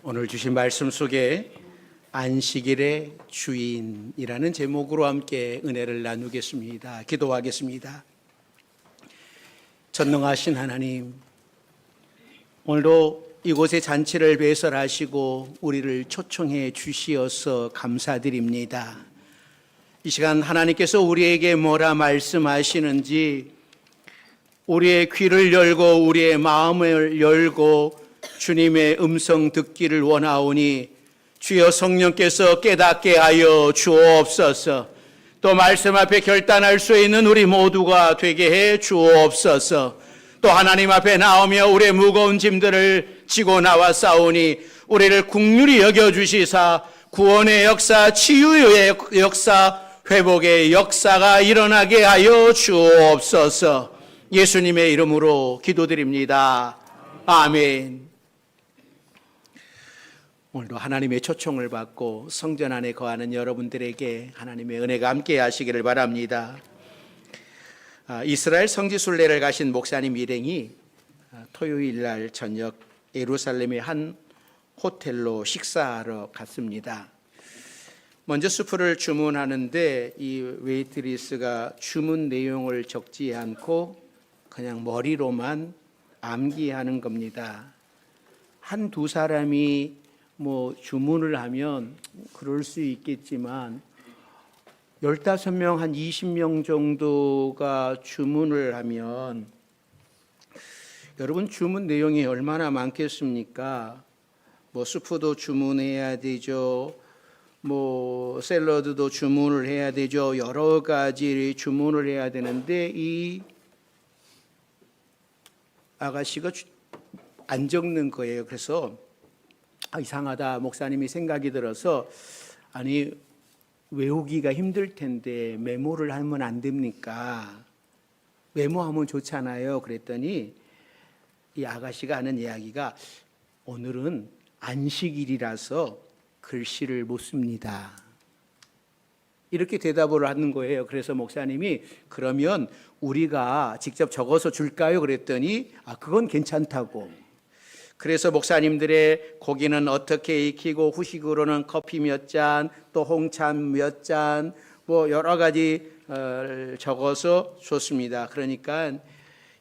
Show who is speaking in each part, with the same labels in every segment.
Speaker 1: 오늘 주신 말씀 속에 안식일의 주인이라는 제목으로 함께 은혜를 나누겠습니다. 기도하겠습니다. 전능하신 하나님, 오늘도 이곳에 잔치를 배설하시고 우리를 초청해 주시어서 감사드립니다. 이 시간 하나님께서 우리에게 뭐라 말씀하시는지 우리의 귀를 열고 우리의 마음을 열고 주님의 음성 듣기를 원하오니 주여 성령께서 깨닫게 하여 주옵소서. 또 말씀 앞에 결단할 수 있는 우리 모두가 되게 해 주옵소서. 또 하나님 앞에 나오며 우리의 무거운 짐들을 지고 나와 싸우니 우리를 긍휼히 여겨주시사 구원의 역사, 치유의 역사, 회복의 역사가 일어나게 하여 주옵소서. 예수님의 이름으로 기도드립니다. 아멘. 오늘도 하나님의 초청을 받고 성전 안에 거하는 여러분들에게 하나님의 은혜가 함께 하시기를 바랍니다. 이스라엘 성지순례를 가신 목사님 일행이 토요일 날 저녁 예루살렘의 한 호텔로 식사하러 갔습니다. 먼저 수프를 주문하는데 이 웨이트리스가 주문 내용을 적지 않고 그냥 머리로만 암기하는 겁니다. 한두 사람이 주문을 하면 그럴 수 있겠지만 15명, 한 20명 정도가 주문을 하면 여러분 주문 내용이 얼마나 많겠습니까? 수프도 주문해야 되죠. 샐러드도 주문을 해야 되죠. 여러 가지 주문을 해야 되는데 이 아가씨가 안 적는 거예요. 그래서 이상하다. 목사님이 생각이 들어서 외우기가 힘들 텐데 메모를 하면 안 됩니까? 메모하면 좋잖아요. 그랬더니 이 아가씨가 하는 이야기가 오늘은 안식일이라서 글씨를 못 씁니다. 이렇게 대답을 하는 거예요. 그래서 목사님이 그러면 우리가 직접 적어서 줄까요? 그랬더니 그건 괜찮다고. 그래서 목사님들의 고기는 어떻게 익히고 후식으로는 커피 몇 잔, 또 홍차 몇 잔, 여러 가지 적어서 줬습니다. 그러니까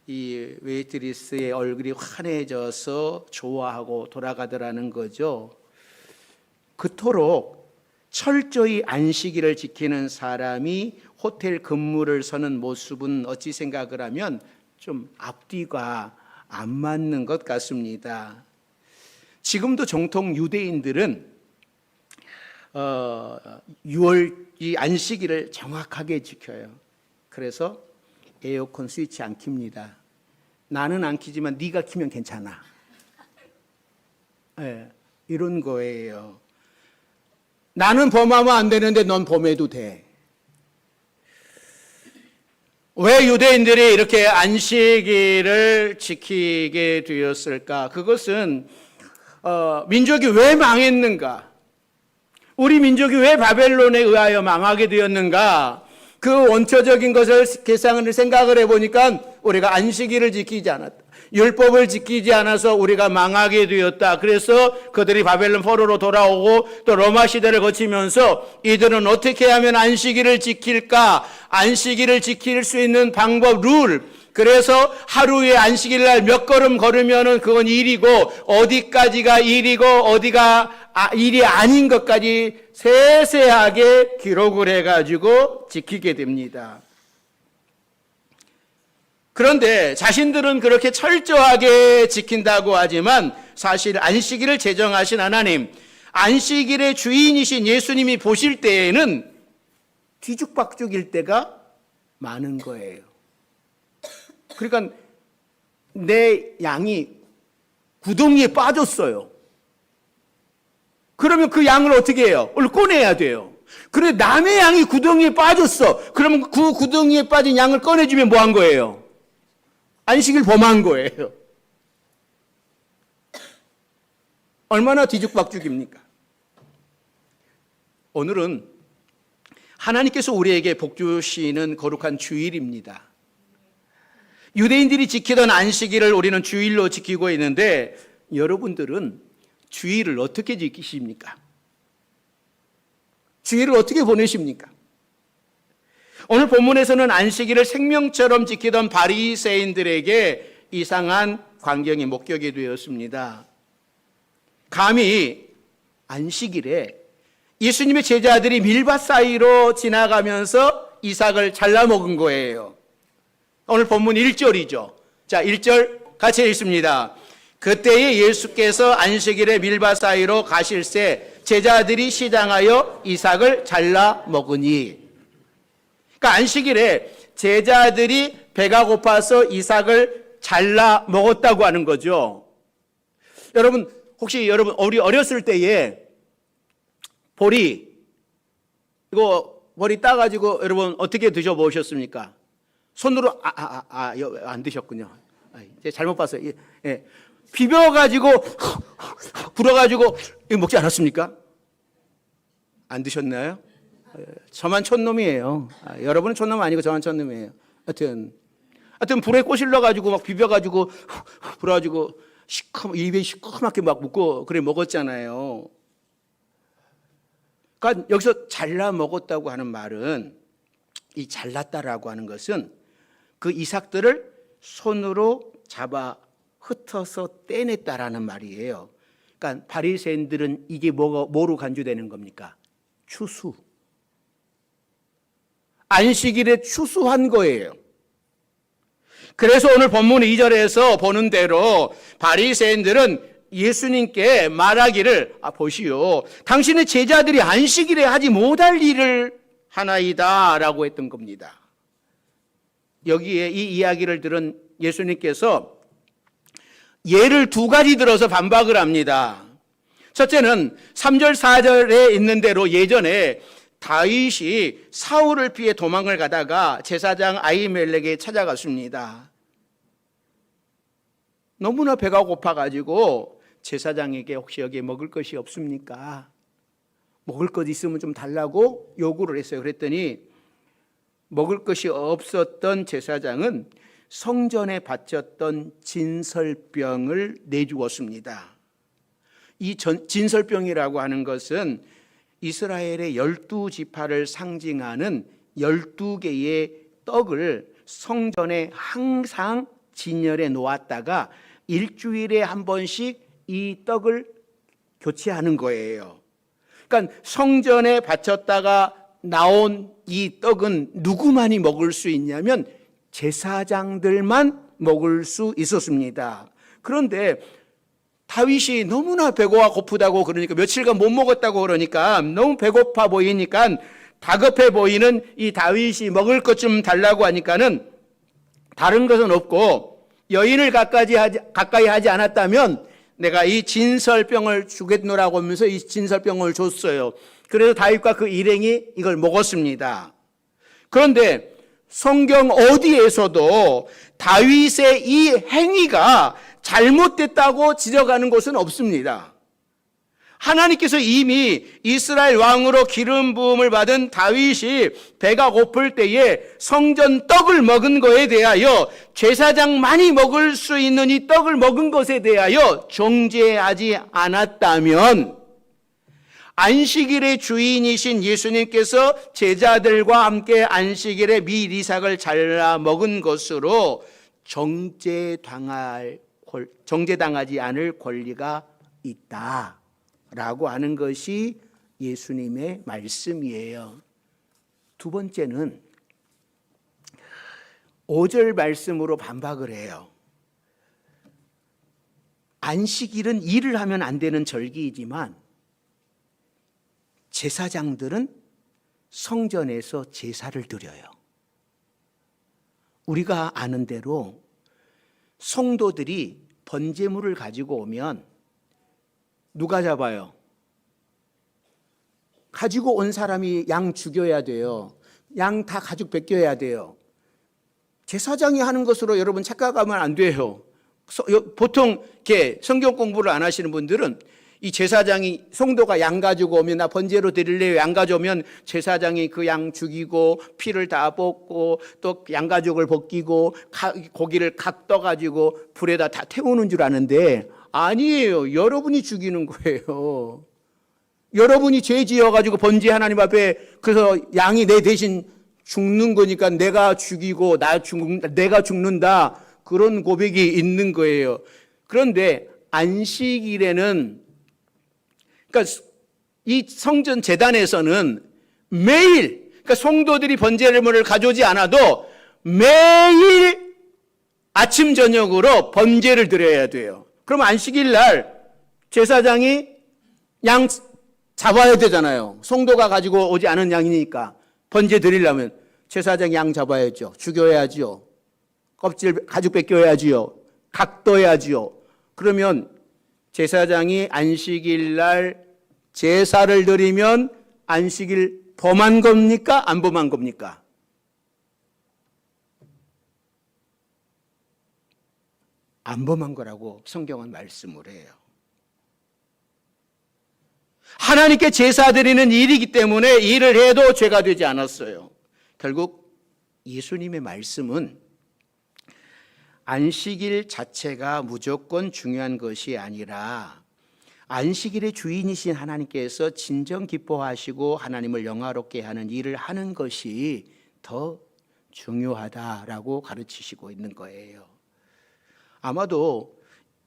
Speaker 1: 이 웨이트리스의 얼굴이 환해져서 좋아하고 돌아가더라는 거죠. 그토록 철저히 안식일을 지키는 사람이 호텔 근무를 서는 모습은 어찌 생각을 하면 좀 앞뒤가 안 맞는 것 같습니다. 지금도 정통 유대인들은 6월 이 안식일을 정확하게 지켜요. 그래서 에어컨 스위치 안 킵니다. 나는 안 켜지만 네가 켜면 괜찮아. 네, 이런 거예요. 나는 범하면 안 되는데 넌 범해도 돼. 왜 유대인들이 이렇게 안식일을 지키게 되었을까? 그것은 민족이 왜 망했는가? 우리 민족이 왜 바벨론에 의하여 망하게 되었는가? 그 원초적인 것을 계산을 생각을 해보니까 우리가 안식일을 지키지 않았다. 율법을 지키지 않아서 우리가 망하게 되었다. 그래서 그들이 바벨론 포로로 돌아오고 또 로마 시대를 거치면서 이들은 어떻게 하면 안식일을 지킬까? 안식일을 지킬 수 있는 방법, 룰. 그래서 하루에 안식일 날 몇 걸음 걸으면은 그건 일이고 어디까지가 일이고 어디가 일이 아닌 것까지 세세하게 기록을 해가지고 지키게 됩니다. 그런데 자신들은 그렇게 철저하게 지킨다고 하지만 사실 안식일을 제정하신 하나님, 안식일의 주인이신 예수님이 보실 때에는 뒤죽박죽일 때가 많은 거예요. 그러니까 내 양이 구덩이에 빠졌어요. 그러면 그 양을 어떻게 해요? 얼른 꺼내야 돼요. 그래 남의 양이 구덩이에 빠졌어. 그러면 그 구덩이에 빠진 양을 꺼내주면 뭐 한 거예요? 안식일 범한 거예요. 얼마나 뒤죽박죽입니까? 오늘은 하나님께서 우리에게 복 주시는 거룩한 주일입니다. 유대인들이 지키던 안식일을 우리는 주일로 지키고 있는데 여러분들은 주일을 어떻게 지키십니까? 주일을 어떻게 보내십니까? 오늘 본문에서는 안식일을 생명처럼 지키던 바리새인들에게 이상한 광경이 목격이 되었습니다. 감히 안식일에 예수님의 제자들이 밀밭 사이로 지나가면서 이삭을 잘라 먹은 거예요. 오늘 본문 1절이죠. 자, 1절 같이 읽습니다. 그때에 예수께서 안식일에 밀밭 사이로 가실새 제자들이 시장하여 이삭을 잘라 먹으니. 그러니까 안식일에 제자들이 배가 고파서 이삭을 잘라 먹었다고 하는 거죠. 여러분, 혹시 우리 어렸을 때에 보리, 이거 보리 따가지고 여러분 어떻게 드셔보셨습니까? 손으로, 안 드셨군요. 이제 잘못 봤어요. 예. 비벼가지고, 불어가지고, 이거 먹지 않았습니까? 안 드셨나요? 저만 촌놈이에요. 여러분은 촌놈 아니고 저만 촌놈이에요. 하여튼 불에 꼬실러가지고 막 비벼가지고, 불어가지고, 입에 시커멓게 막 묻고, 그래 먹었잖아요. 그러니까 여기서 잘라 먹었다고 하는 말은, 이 잘랐다라고 하는 것은 그 이삭들을 손으로 잡아 흩어서 떼냈다라는 말이에요. 그러니까 바리새인들은 이게 뭐로 간주되는 겁니까? 추수. 안식일에 추수한 거예요. 그래서 오늘 본문 2절에서 보는 대로 바리새인들은 예수님께 말하기를, 보시오, 당신의 제자들이 안식일에 하지 못할 일을 하나이다 라고 했던 겁니다. 여기에 이 이야기를 들은 예수님께서 예를 두 가지 들어서 반박을 합니다. 첫째는 3절 4절에 있는 대로 예전에 다윗이 사울을 피해 도망을 가다가 제사장 아히멜렉에 찾아갔습니다. 너무나 배가 고파가지고 제사장에게 혹시 여기에 먹을 것이 없습니까? 먹을 것 있으면 좀 달라고 요구를 했어요. 그랬더니 먹을 것이 없었던 제사장은 성전에 바쳤던 진설병을 내주었습니다. 이 진설병이라고 하는 것은 이스라엘의 12지파를 상징하는 12개의 떡을 성전에 항상 진열해 놓았다가 일주일에 한 번씩 이 떡을 교체하는 거예요. 그러니까 성전에 바쳤다가 나온 이 떡은 누구만이 먹을 수 있냐면 제사장들만 먹을 수 있었습니다. 그런데 다윗이 너무나 배고파 고프다고 그러니까 며칠간 못 먹었다고 그러니까 너무 배고파 보이니까 다급해 보이는 이 다윗이 먹을 것 좀 달라고 하니까는 다른 것은 없고 여인을 가까이 하지 않았다면 내가 이 진설병을 주겠노라고 하면서 이 진설병을 줬어요. 그래서 다윗과 그 일행이 이걸 먹었습니다. 그런데 성경 어디에서도 다윗의 이 행위가 잘못됐다고 지적하는 것은 없습니다. 하나님께서 이미 이스라엘 왕으로 기름 부음을 받은 다윗이 배가 고플 때에 성전 떡을 먹은 것에 대하여 제사장만이 먹을 수 있는 이 떡을 먹은 것에 대하여 정죄하지 않았다면 안식일의 주인이신 예수님께서 제자들과 함께 안식일에 밀 이삭을 잘라 먹은 것으로 정죄당하지 않을 권리가 있다라고 하는 것이 예수님의 말씀이에요. 두 번째는 5절 말씀으로 반박을 해요. 안식일은 일을 하면 안 되는 절기이지만 제사장들은 성전에서 제사를 드려요. 우리가 아는 대로 성도들이 번제물을 가지고 오면 누가 잡아요? 가지고 온 사람이 양 죽여야 돼요. 양 다 가죽 벗겨야 돼요. 제사장이 하는 것으로 여러분 착각하면 안 돼요. 보통 이렇게 성경 공부를 안 하시는 분들은 이 제사장이 성도가 양 가지고 오면 나 번제로 드릴래요. 양 가져오면 제사장이 그 양 죽이고 피를 다 뽑고 또 양가죽을 벗기고 고기를 각 떠가지고 불에다 다 태우는 줄 아는데 아니에요. 여러분이 죽이는 거예요. 여러분이 죄 지어가지고 번제 하나님 앞에 그래서 양이 내 대신 죽는 거니까 내가 죽이고 내가 죽는다. 그런 고백이 있는 거예요. 그런데 안식일에는 그러니까 이 성전 제단에서는 매일 그러니까 성도들이 번제물을 가져오지 않아도 매일 아침 저녁으로 번제를 드려야 돼요. 그럼 안식일 날 제사장이 양 잡아야 되잖아요. 성도가 가지고 오지 않은 양이니까 번제 드리려면 제사장이 양 잡아야죠. 죽여야지요. 껍질 가죽 벗겨야지요. 각 떠야지요. 그러면 제사장이 안식일 날 제사를 드리면 안식일 범한 겁니까? 안 범한 겁니까? 안 범한 거라고 성경은 말씀을 해요. 하나님께 제사 드리는 일이기 때문에 일을 해도 죄가 되지 않았어요. 결국 예수님의 말씀은 안식일 자체가 무조건 중요한 것이 아니라 안식일의 주인이신 하나님께서 진정 기뻐하시고 하나님을 영화롭게 하는 일을 하는 것이 더 중요하다라고 가르치시고 있는 거예요. 아마도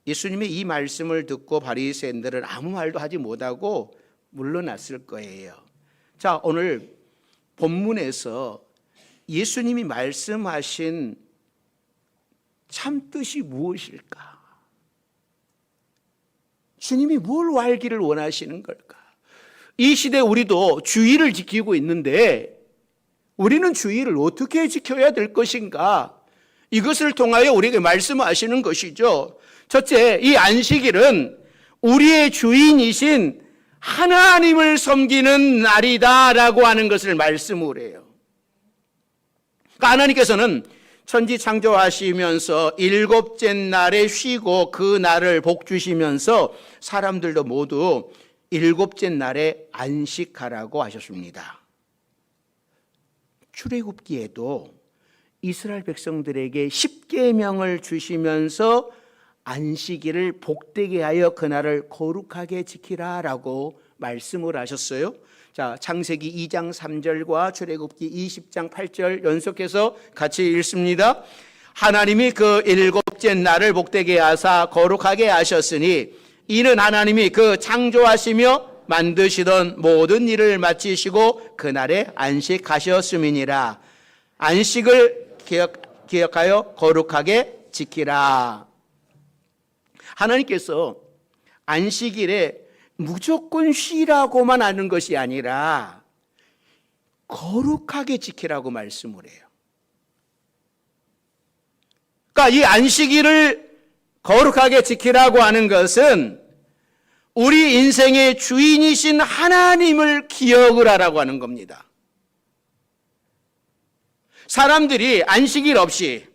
Speaker 1: 예수님의 이 말씀을 듣고 바리새인들은 아무 말도 하지 못하고 물러났을 거예요. 자, 오늘 본문에서 예수님이 말씀하신 참뜻이 무엇일까? 주님이 뭘 알기를 원하시는 걸까? 이 시대 우리도 주의를 지키고 있는데 우리는 주의를 어떻게 지켜야 될 것인가? 이것을 통하여 우리에게 말씀하시는 것이죠. 첫째, 이 안식일은 우리의 주인이신 하나님을 섬기는 날이다라고 하는 것을 말씀을 해요. 그러니까 하나님께서는 천지 창조하시면서 일곱째 날에 쉬고 그 날을 복 주시면서 사람들도 모두 일곱째 날에 안식하라고 하셨습니다. 출애굽기에도 이스라엘 백성들에게 십계명을 주시면서 안식일을 복되게 하여 그날을 거룩하게 지키라라고 말씀을 하셨어요. 자, 창세기 2장 3절과 출애굽기 20장 8절 연속해서 같이 읽습니다. 하나님이 그 일곱째 날을 복되게 하사 거룩하게 하셨으니 이는 하나님이 그 창조하시며 만드시던 모든 일을 마치시고 그날에 안식하셨음이니라. 안식을 기억하여 거룩하게 지키라. 하나님께서 안식일에 무조건 쉬라고만 하는 것이 아니라 거룩하게 지키라고 말씀을 해요. 그러니까 이 안식일을 거룩하게 지키라고 하는 것은 우리 인생의 주인이신 하나님을 기억을 하라고 하는 겁니다. 사람들이 안식일 없이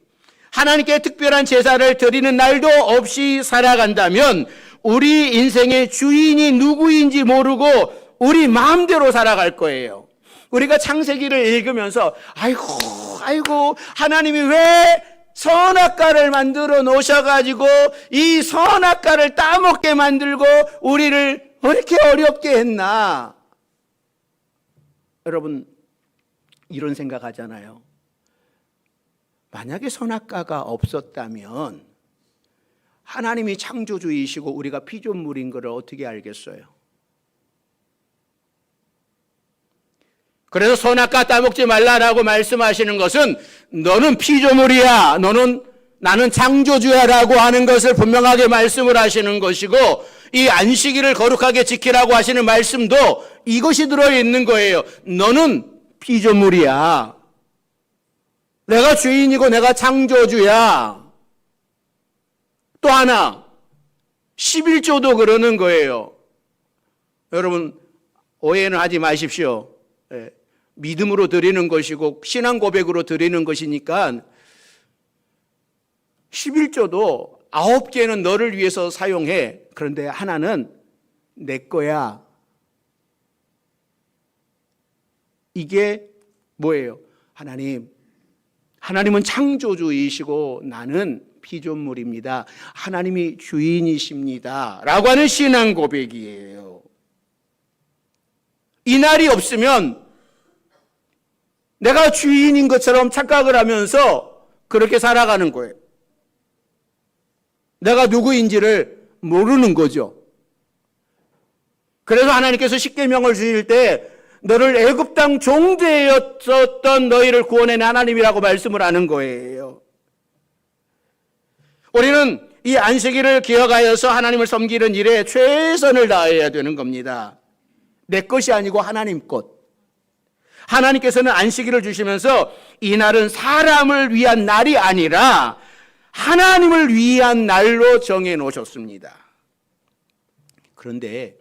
Speaker 1: 하나님께 특별한 제사를 드리는 날도 없이 살아간다면 우리 인생의 주인이 누구인지 모르고 우리 마음대로 살아갈 거예요. 우리가 창세기를 읽으면서 아이고 하나님이 왜 선악과를 만들어 놓으셔가지고 이 선악과를 따먹게 만들고 우리를 왜 이렇게 어렵게 했나? 여러분 이런 생각하잖아요. 만약에 선악과가 없었다면 하나님이 창조주이시고 우리가 피조물인 것을 어떻게 알겠어요? 그래서 선악과 따먹지 말라라고 말씀하시는 것은 너는 피조물이야, 나는 창조주야라고 하는 것을 분명하게 말씀을 하시는 것이고 이 안식일을 거룩하게 지키라고 하시는 말씀도 이것이 들어있는 거예요. 너는 피조물이야. 내가 주인이고 내가 창조주야. 또 하나 11조도 그러는 거예요. 여러분 오해는 하지 마십시오. 믿음으로 드리는 것이고 신앙 고백으로 드리는 것이니까 11조도 9개는 너를 위해서 사용해. 그런데 하나는 내 거야. 이게 뭐예요? 하나님은 창조주이시고 나는 피조물입니다. 하나님이 주인이십니다. 라고 하는 신앙 고백이에요. 이 날이 없으면 내가 주인인 것처럼 착각을 하면서 그렇게 살아가는 거예요. 내가 누구인지를 모르는 거죠. 그래서 하나님께서 십계명을 주실 때 너를 애굽 땅 종되었었던 너희를 구원해낸 하나님이라고 말씀을 하는 거예요. 우리는 이 안식일을 기억하여서 하나님을 섬기는 일에 최선을 다해야 되는 겁니다. 내 것이 아니고 하나님 것. 하나님께서는 안식일을 주시면서 이 날은 사람을 위한 날이 아니라 하나님을 위한 날로 정해 놓으셨습니다. 그런데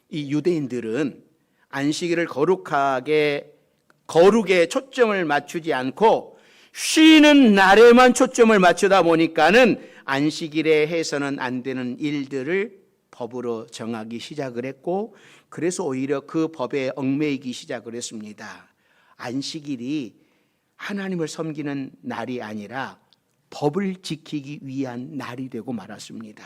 Speaker 1: 이 유대인들은 안식일을 거룩에 초점을 맞추지 않고 쉬는 날에만 초점을 맞추다 보니까는 안식일에 해서는 안 되는 일들을 법으로 정하기 시작을 했고, 그래서 오히려 그 법에 얽매이기 시작을 했습니다. 안식일이 하나님을 섬기는 날이 아니라 법을 지키기 위한 날이 되고 말았습니다.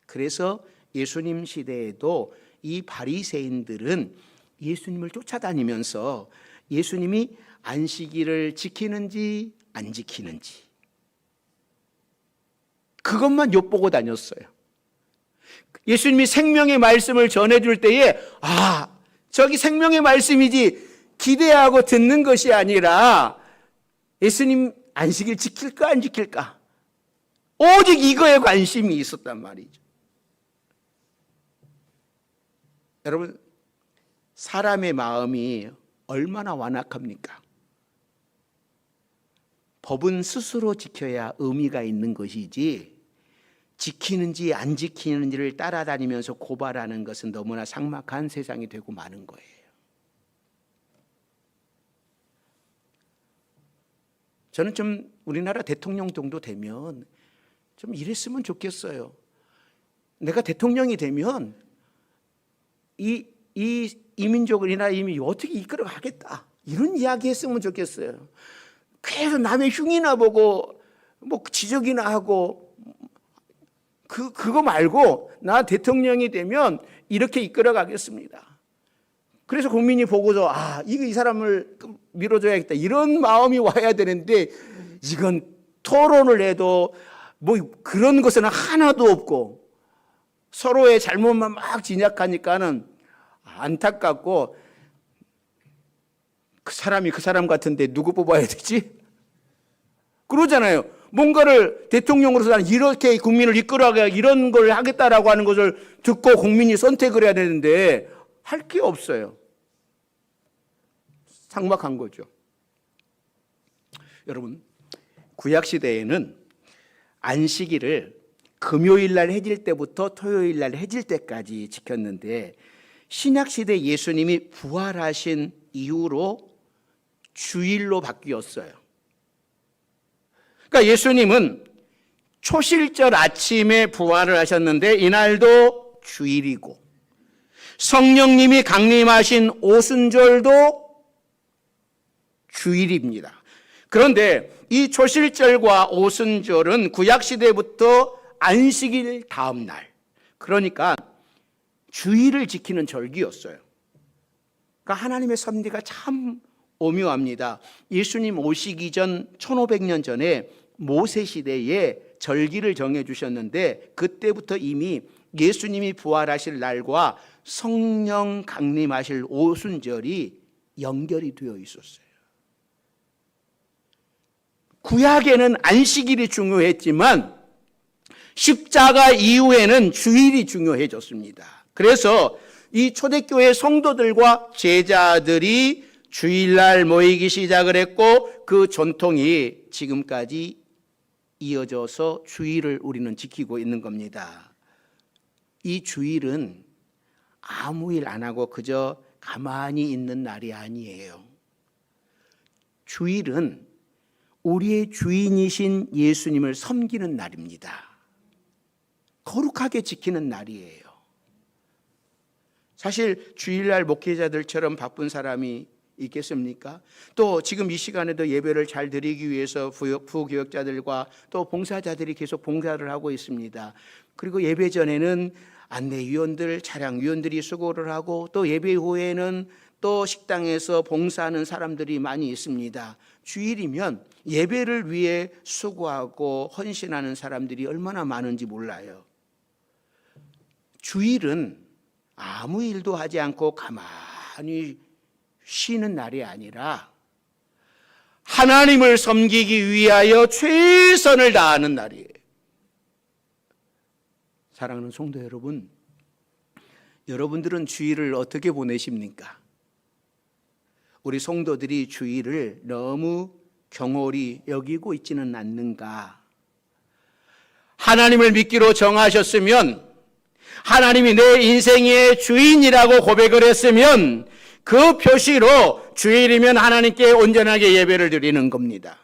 Speaker 1: 그래서 예수님 시대에도 이 바리새인들은 예수님을 쫓아다니면서 예수님이 안식일을 지키는지 안 지키는지 그것만 엿보고 다녔어요. 예수님이 생명의 말씀을 전해줄 때에 저기 생명의 말씀이지 기대하고 듣는 것이 아니라 예수님 안식일 지킬까 안 지킬까 오직 이거에 관심이 있었단 말이죠. 여러분, 사람의 마음이 얼마나 완악합니까? 법은 스스로 지켜야 의미가 있는 것이지 지키는지 안 지키는지를 따라다니면서 고발하는 것은 너무나 삭막한 세상이 되고 마는 거예요. 저는 좀 우리나라 대통령 정도 되면 좀 이랬으면 좋겠어요. 내가 대통령이 되면 이 민족을, 이 나라 이미 어떻게 이끌어가겠다, 이런 이야기 했으면 좋겠어요. 계속 남의 흉이나 보고 뭐 지적이나 하고 그거 말고 나 대통령이 되면 이렇게 이끌어가겠습니다. 그래서 국민이 보고서 이 사람을 밀어줘야겠다, 이런 마음이 와야 되는데 이건 토론을 해도 뭐 그런 것은 하나도 없고 서로의 잘못만 막 진약하니까는 안타깝고, 그 사람이 그 사람 같은데 누구 뽑아야 되지? 그러잖아요. 뭔가를 대통령으로서 나는 이렇게 국민을 이끌어가야 이런 걸 하겠다라고 하는 것을 듣고 국민이 선택을 해야 되는데 할 게 없어요. 삭막한 거죠. 여러분, 구약시대에는 안식일을 금요일 날 해질 때부터 토요일 날 해질 때까지 지켰는데 신약시대 예수님이 부활하신 이후로 주일로 바뀌었어요. 그러니까 예수님은 초실절 아침에 부활을 하셨는데 이날도 주일이고, 성령님이 강림하신 오순절도 주일입니다. 그런데 이 초실절과 오순절은 구약시대부터 안식일 다음 날, 그러니까 주일을 지키는 절기였어요. 그러니까 하나님의 섭리가 참 오묘합니다. 예수님 오시기 전 1500년 전에 모세 시대에 절기를 정해 주셨는데 그때부터 이미 예수님이 부활하실 날과 성령 강림하실 오순절이 연결이 되어 있었어요. 구약에는 안식일이 중요했지만 십자가 이후에는 주일이 중요해졌습니다. 그래서 이 초대교회 성도들과 제자들이 주일날 모이기 시작을 했고 그 전통이 지금까지 이어져서 주일을 우리는 지키고 있는 겁니다. 이 주일은 아무 일 안 하고 그저 가만히 있는 날이 아니에요. 주일은 우리의 주인이신 예수님을 섬기는 날입니다. 거룩하게 지키는 날이에요. 사실 주일날 목회자들처럼 바쁜 사람이 있겠습니까? 또 지금 이 시간에도 예배를 잘 드리기 위해서 부교역자들과 또 봉사자들이 계속 봉사를 하고 있습니다. 그리고 예배 전에는 안내위원들, 차량위원들이 수고를 하고 또 예배 후에는 또 식당에서 봉사하는 사람들이 많이 있습니다. 주일이면 예배를 위해 수고하고 헌신하는 사람들이 얼마나 많은지 몰라요. 주일은 아무 일도 하지 않고 가만히 쉬는 날이 아니라 하나님을 섬기기 위하여 최선을 다하는 날이에요. 사랑하는 성도 여러분, 여러분들은 주일을 어떻게 보내십니까? 우리 성도들이 주일을 너무 경홀히 여기고 있지는 않는가? 하나님을 믿기로 정하셨으면, 하나님이 내 인생의 주인이라고 고백을 했으면 그 표시로 주일이면 하나님께 온전하게 예배를 드리는 겁니다.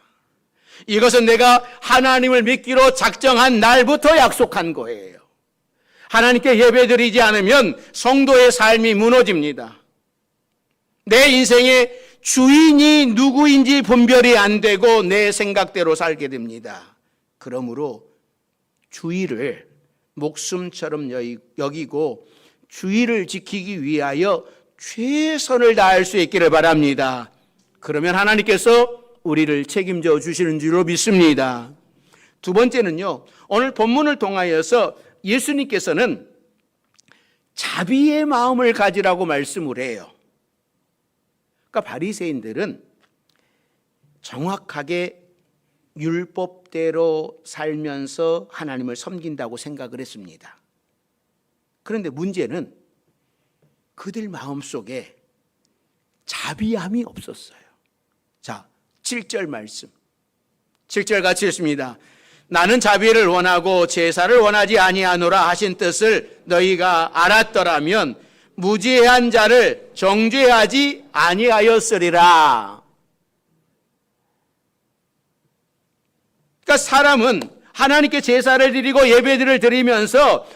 Speaker 1: 이것은 내가 하나님을 믿기로 작정한 날부터 약속한 거예요. 하나님께 예배 드리지 않으면 성도의 삶이 무너집니다. 내 인생의 주인이 누구인지 분별이 안 되고 내 생각대로 살게 됩니다. 그러므로 주일을 목숨처럼 여기고 주일을 지키기 위하여 최선을 다할 수 있기를 바랍니다. 그러면 하나님께서 우리를 책임져 주시는 줄로 믿습니다. 두 번째는요, 오늘 본문을 통하여서 예수님께서는 자비의 마음을 가지라고 말씀을 해요. 그러니까 바리새인들은 정확하게 율법대로 살면서 하나님을 섬긴다고 생각을 했습니다. 그런데 문제는 그들 마음속에 자비함이 없었어요. 자, 7절 말씀. 7절 같이 읽습니다. 나는 자비를 원하고 제사를 원하지 아니하노라 하신 뜻을 너희가 알았더라면 무죄한 자를 정죄하지 아니하였으리라. 그러니까 사람은 하나님께 제사를 드리고 예배들을 드리면서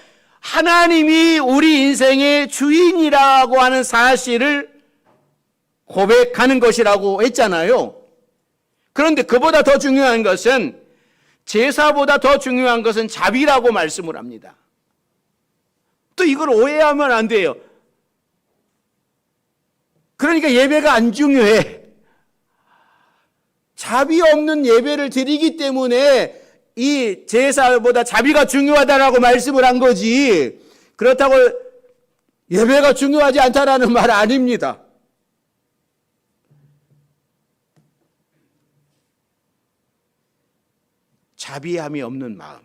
Speaker 1: 하나님이 우리 인생의 주인이라고 하는 사실을 고백하는 것이라고 했잖아요. 그런데 그보다 더 중요한 것은, 제사보다 더 중요한 것은 자비라고 말씀을 합니다. 또 이걸 오해하면 안 돼요. 그러니까 예배가 안 중요해. 자비 없는 예배를 드리기 때문에 이 제사보다 자비가 중요하다라고 말씀을 한 거지, 그렇다고 예배가 중요하지 않다라는 말 아닙니다. 자비함이 없는 마음,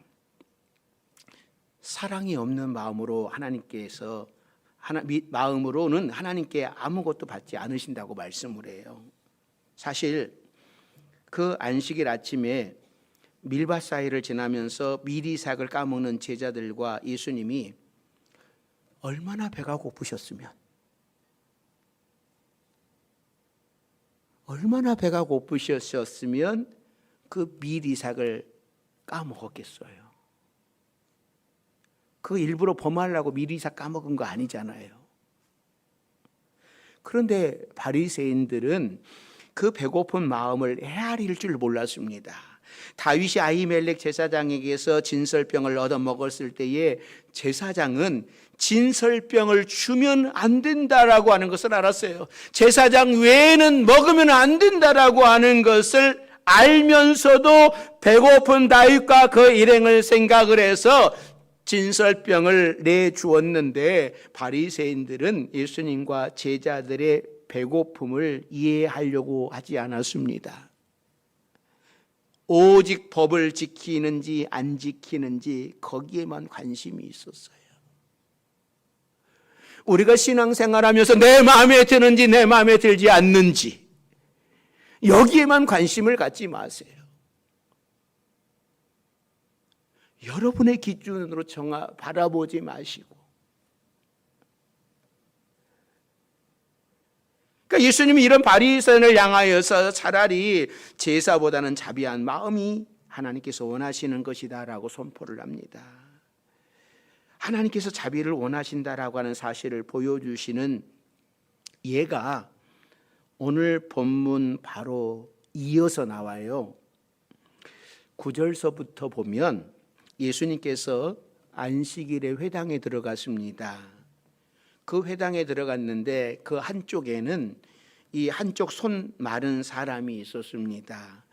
Speaker 1: 사랑이 없는 마음으로 마음으로는 하나님께 아무것도 받지 않으신다고 말씀을 해요. 사실 그 안식일 아침에 밀밭 사이를 지나면서 미리삭을 까먹는 제자들과 예수님이 얼마나 배가 고프셨으면, 그 미리삭을 까먹었겠어요. 그 일부러 범하려고 미리삭 까먹은 거 아니잖아요. 그런데 바리새인들은 그 배고픈 마음을 헤아릴 줄 몰랐습니다. 다윗이 아히멜렉 제사장에게서 진설병을 얻어먹었을 때에 제사장은 진설병을 주면 안 된다라고 하는 것을 알았어요. 제사장 외에는 먹으면 안 된다라고 하는 것을 알면서도 배고픈 다윗과 그 일행을 생각을 해서 진설병을 내주었는데, 바리새인들은 예수님과 제자들의 배고픔을 이해하려고 하지 않았습니다. 오직 법을 지키는지 안 지키는지 거기에만 관심이 있었어요. 우리가 신앙생활하면서 내 마음에 드는지 내 마음에 들지 않는지 여기에만 관심을 갖지 마세요. 여러분의 기준으로 바라보지 마시고. 그러니까 예수님이 이런 바리새인을 향하여서 차라리 제사보다는 자비한 마음이 하나님께서 원하시는 것이다라고 선포를 합니다. 하나님께서 자비를 원하신다라고 하는 사실을 보여주시는 예가 오늘 본문 바로 이어서 나와요. 9절서부터 보면 예수님께서 안식일에 회당에 들어갔습니다. 그 회당에 들어갔는데 그 한쪽에는 이 한쪽 손 마른 사람이 있었습니다.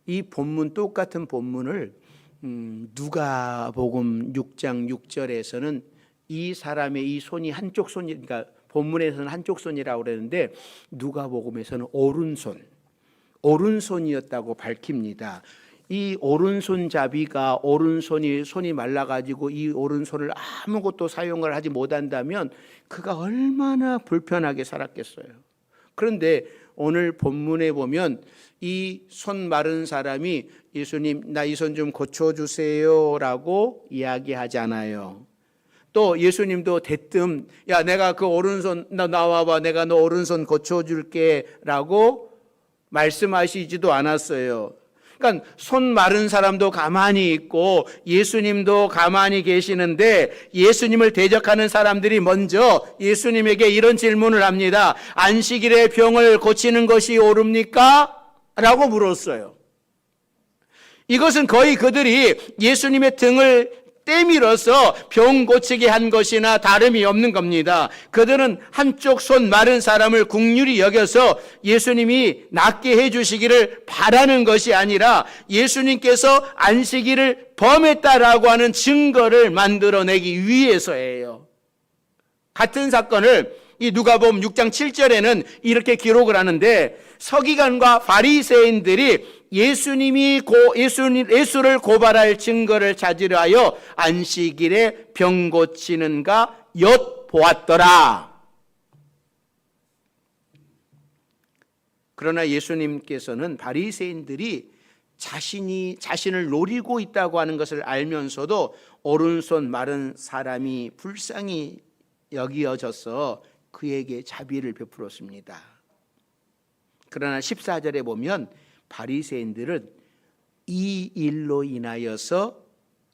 Speaker 1: 이 본문, 똑같은 본문을 누가복음 6장 6절에서는 이 사람의 이 손이 한쪽 손이, 그러니까 본문에서는 한쪽 손이라고 그러는데 누가복음에서는 오른손이었다고 밝힙니다. 이 오른손잡이가 손이 말라가지고 이 오른손을 아무것도 사용을 하지 못한다면 그가 얼마나 불편하게 살았겠어요. 그런데 오늘 본문에 보면 이 손 마른 사람이 예수님, 나 이 손 좀 고쳐주세요 라고 이야기하잖아요. 또 예수님도 대뜸 야, 내가 그 오른손 나와봐, 내가 너 오른손 고쳐줄게 라고 말씀하시지도 않았어요. 그러니까 손 마른 사람도 가만히 있고 예수님도 가만히 계시는데 예수님을 대적하는 사람들이 먼저 예수님에게 이런 질문을 합니다. 안식일에 병을 고치는 것이 옳습니까? 라고 물었어요. 이것은 거의 그들이 예수님의 등을 때밀어서 병 고치게 한 것이나 다름이 없는 겁니다. 그들은 한쪽 손 마른 사람을 긍휼히 여겨서 예수님이 낫게 해주시기를 바라는 것이 아니라 예수님께서 안식일을 범했다라고 하는 증거를 만들어내기 위해서예요. 같은 사건을 이 누가복음 6장 7절에는 이렇게 기록을 하는데 서기관과 바리새인들이 예수를 고발할 증거를 찾으려 하여 안식일에 병 고치는가 엿보았더라. 그러나 예수님께서는 바리새인들이 자신을 노리고 있다고 하는 것을 알면서도 오른손 마른 사람이 불쌍히 여기어져서 그에게 자비를 베풀었습니다. 그러나 14절에 보면 바리새인들은 이 일로 인하여서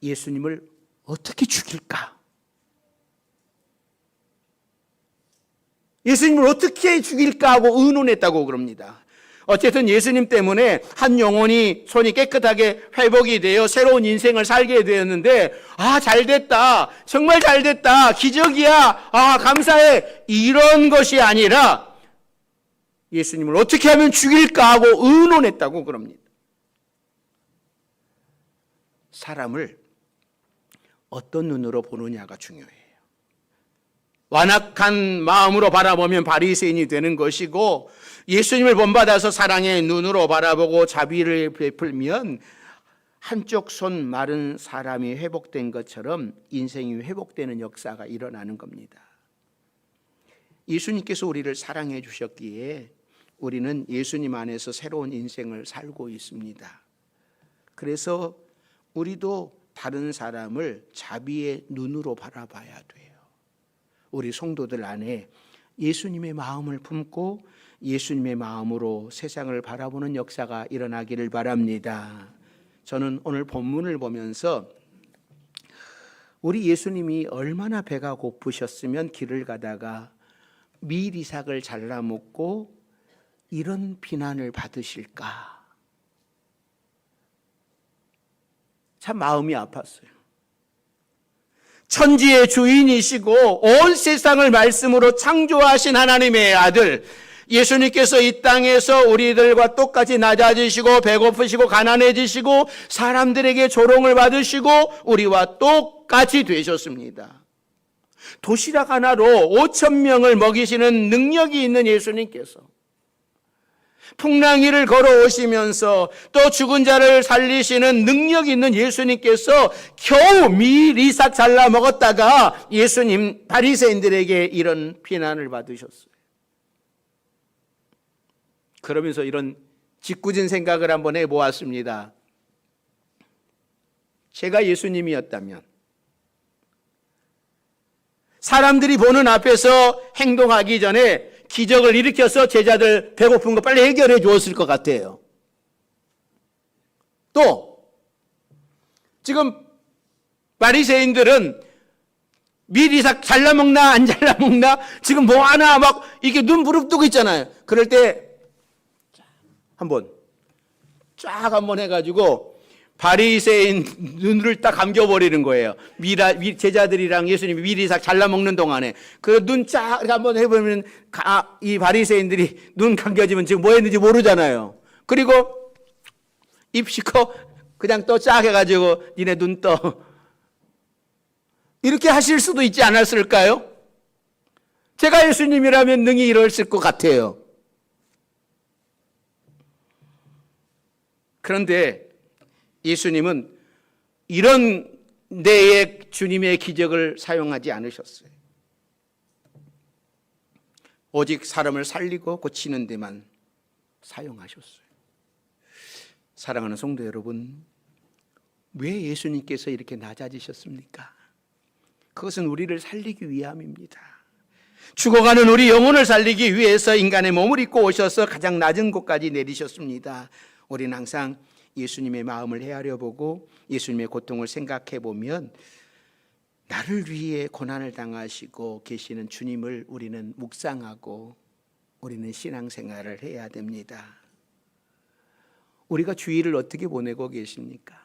Speaker 1: 예수님을 어떻게 죽일까? 예수님을 어떻게 죽일까 하고 의논했다고 그럽니다. 어쨌든 예수님 때문에 한 영혼이 손이 깨끗하게 회복이 되어 새로운 인생을 살게 되었는데 잘됐다, 정말 잘됐다, 기적이야, 감사해, 이런 것이 아니라 예수님을 어떻게 하면 죽일까 하고 의논했다고 그럽니다. 사람을 어떤 눈으로 보느냐가 중요해요. 완악한 마음으로 바라보면 바리새인이 되는 것이고 예수님을 본받아서 사랑의 눈으로 바라보고 자비를 베풀면 한쪽 손 마른 사람이 회복된 것처럼 인생이 회복되는 역사가 일어나는 겁니다. 예수님께서 우리를 사랑해 주셨기에 우리는 예수님 안에서 새로운 인생을 살고 있습니다. 그래서 우리도 다른 사람을 자비의 눈으로 바라봐야 돼요. 우리 성도들 안에 예수님의 마음을 품고 예수님의 마음으로 세상을 바라보는 역사가 일어나기를 바랍니다. 저는 오늘 본문을 보면서 우리 예수님이 얼마나 배가 고프셨으면 길을 가다가 밀이삭을 잘라 먹고 이런 비난을 받으실까? 참 마음이 아팠어요. 천지의 주인이시고 온 세상을 말씀으로 창조하신 하나님의 아들 예수님께서 이 땅에서 우리들과 똑같이 낮아지시고 배고프시고 가난해지시고 사람들에게 조롱을 받으시고 우리와 똑같이 되셨습니다. 도시락 하나로 5,000명을 먹이시는 능력이 있는 예수님께서 풍랑이를 걸어오시면서 또 죽은 자를 살리시는 능력이 있는 예수님께서 겨우 밀이삭 잘라 먹었다가 예수님 바리새인들에게 이런 비난을 받으셨어요. 그러면서 이런 짓궂은 생각을 한번 해보았습니다. 제가 예수님이었다면 사람들이 보는 앞에서 행동하기 전에 기적을 일으켜서 제자들 배고픈 거 빨리 해결해 주었을 것 같아요. 또 지금 바리새인들은 밀이삭 잘라 먹나 안 잘라 먹나 지금 뭐 하나 막 이렇게 눈 부릅뜨고 있잖아요. 그럴 때 한번 쫙 한번 해가지고 바리새인 눈을 딱 감겨버리는 거예요. 제자들이랑 예수님이 미리 싹 잘라 먹는 동안에 그 눈 쫙 한번 해보면 이 바리새인들이 눈 감겨지면 지금 뭐 했는지 모르잖아요. 그리고 입 시커 그냥 또 쫙 해가지고 니네 눈 떠. 이렇게 하실 수도 있지 않았을까요? 제가 예수님이라면 능히 이랬을 것 같아요. 그런데 예수님은 이런 데에 주님의 기적을 사용하지 않으셨어요. 오직 사람을 살리고 고치는 데만 사용하셨어요. 사랑하는 성도 여러분, 왜 예수님께서 이렇게 낮아지셨습니까? 그것은 우리를 살리기 위함입니다. 죽어가는 우리 영혼을 살리기 위해서 인간의 몸을 입고 오셔서 가장 낮은 곳까지 내리셨습니다. 우리는 항상 예수님의 마음을 헤아려 보고 예수님의 고통을 생각해 보면 나를 위해 고난을 당하시고 계시는 주님을 우리는 묵상하고 우리는 신앙생활을 해야 됩니다. 우리가 주일을 어떻게 보내고 계십니까?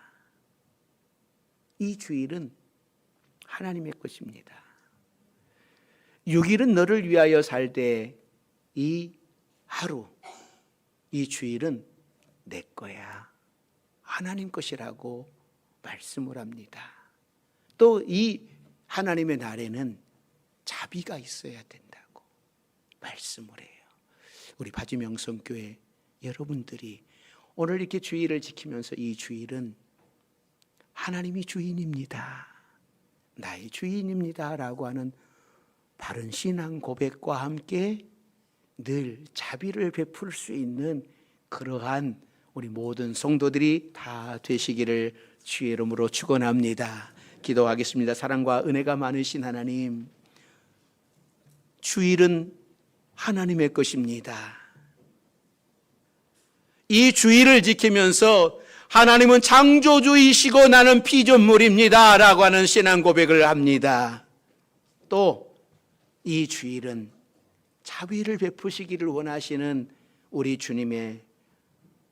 Speaker 1: 이 주일은 하나님의 것입니다. 6일은 너를 위하여 살되 이 하루, 이 주일은 내 거야. 하나님 것이라고 말씀을 합니다. 또 이 하나님의 날에는 자비가 있어야 된다고 말씀을 해요. 우리 바지명성교회 여러분들이 오늘 이렇게 주일을 지키면서 이 주일은 하나님이 주인입니다. 나의 주인입니다. 라고 하는 바른 신앙 고백과 함께 늘 자비를 베풀 수 있는 그러한 우리 모든 성도들이 다 되시기를 주의 이름으로 축원합니다. 기도하겠습니다. 사랑과 은혜가 많으신 하나님, 주일은 하나님의 것입니다. 이 주일을 지키면서 하나님은 창조주이시고 나는 피조물입니다 라고 하는 신앙 고백을 합니다. 또 이 주일은 자비를 베푸시기를 원하시는 우리 주님의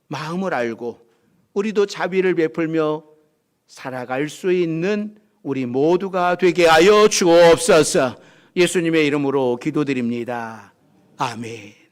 Speaker 1: 마음을 알고 우리도 자비를 베풀며 살아갈 수 있는 우리 모두가 되게 하여 주옵소서. 예수님의 이름으로 기도드립니다. 아멘.